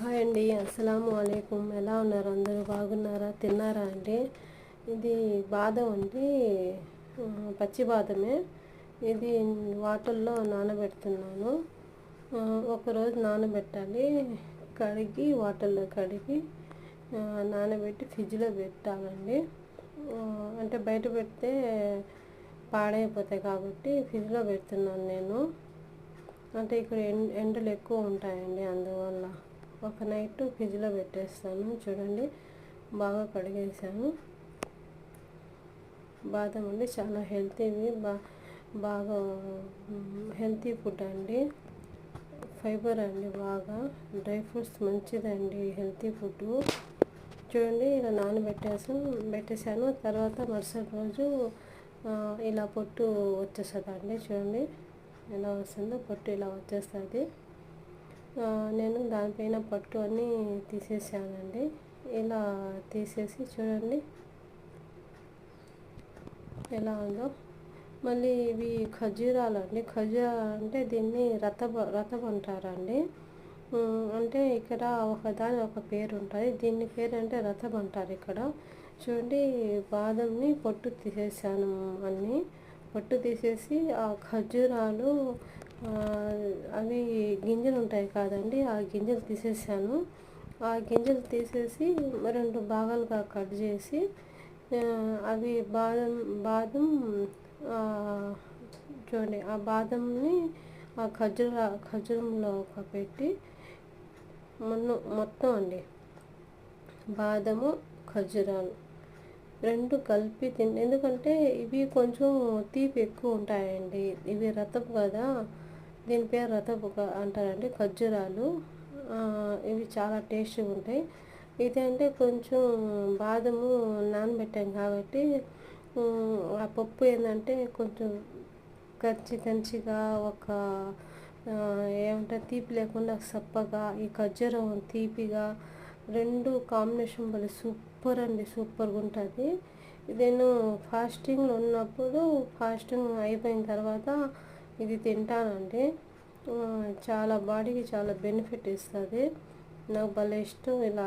Hi అండి, అస్సలాము అలైకుం. ఎలా ఉన్నారు? అందరూ బాగున్నారా? తిన్నారా అండి? ఇది బాదం అండి, పచ్చి బాదమే. ఇది వాటర్లో నానబెడుతున్నాను. ఒకరోజు నానబెట్టాలి. కడిగి వాటర్లో కడిగి నానబెట్టి ఫ్రిడ్జ్లో పెట్టాలండి. అంటే బయట పెడితే పాడైపోతాయి కాబట్టి ఫ్రిడ్జ్లో పెడుతున్నాను నేను. అంటే ఇక్కడ ఎండలు ఎక్కువ ఉంటాయండి, అందువల్ల ఒక నైట్ ఫ్రిడ్జ్లో పెట్టేస్తాను. చూడండి, బాగా కడిగేసాను. బాదం అండి చాలా హెల్తీవి, బాగా హెల్తీ ఫుడ్ అండి. ఫైబర్ అండి, బాగా డ్రై ఫ్రూట్స్ మంచిదండి, హెల్తీ ఫుడ్. చూడండి, ఇలా పెట్టేశాను. తర్వాత మరుసటి రోజు ఇలా పొట్టు వచ్చేస్తుందండి. చూడండి ఎలా వస్తుందో, పొట్టు ఇలా వచ్చేస్తుంది. నేను దానిపైన పట్టు అన్నీ తీసేసానండి. ఇలా తీసేసి చూడండి ఎలా ఉందో. మళ్ళీ ఇవి ఖర్జూరాలు అండి. ఖర్జూరా అంటే దీన్ని రతబ్ అంటారండి. అంటే ఇక్కడ ఒకదాని ఒక పేరు ఉంటుంది. దీని పేరు అంటే రతబ్ అంటారు ఇక్కడ. చూడండి, బాదంని పొట్టు తీసేసాను. అన్నీ పొట్టు తీసేసి ఆ ఖర్జూరాలు అవి గింజలు ఉంటాయి కాదండి, ఆ గింజలు తీసేసాను. ఆ గింజలు తీసేసి 2 భాగాలుగా కట్ చేసి అవి బాదం చూడండి, ఆ బాదంని ఆ ఖర్జూరంలో పెట్టి మొత్తం అండి, బాదము ఖర్జూరాలు 2 కలిపి ఎందుకంటే ఇవి కొంచెం తీపి ఎక్కువ ఉంటాయండి. ఇవి రతబ్ కదా, దీని పేరు రతబ్ అంటారండి, ఖర్జూరాలు. ఇవి చాలా టేస్ట్గా ఉంటాయి. ఇది అంటే కొంచెం బాదము నానబెట్టాం కాబట్టి ఆ పప్పు ఏంటంటే కొంచెం కంచిగా, ఒక ఏమంటే తీపి లేకుండా సప్పగా, ఈ ఖర్జూరం తీపిగా, 2 కాంబినేషన్ భలే సూపర్ అండి, సూపర్గా ఉంటుంది. నేను ఫాస్టింగ్లో ఉన్నప్పుడు, ఫాస్టింగ్ అయిపోయిన తర్వాత ఇది తింటానండి. చాలా బాడీకి చాలా బెనిఫిట్ ఇస్తుంది. నాకు భలే ఇష్టం ఇలా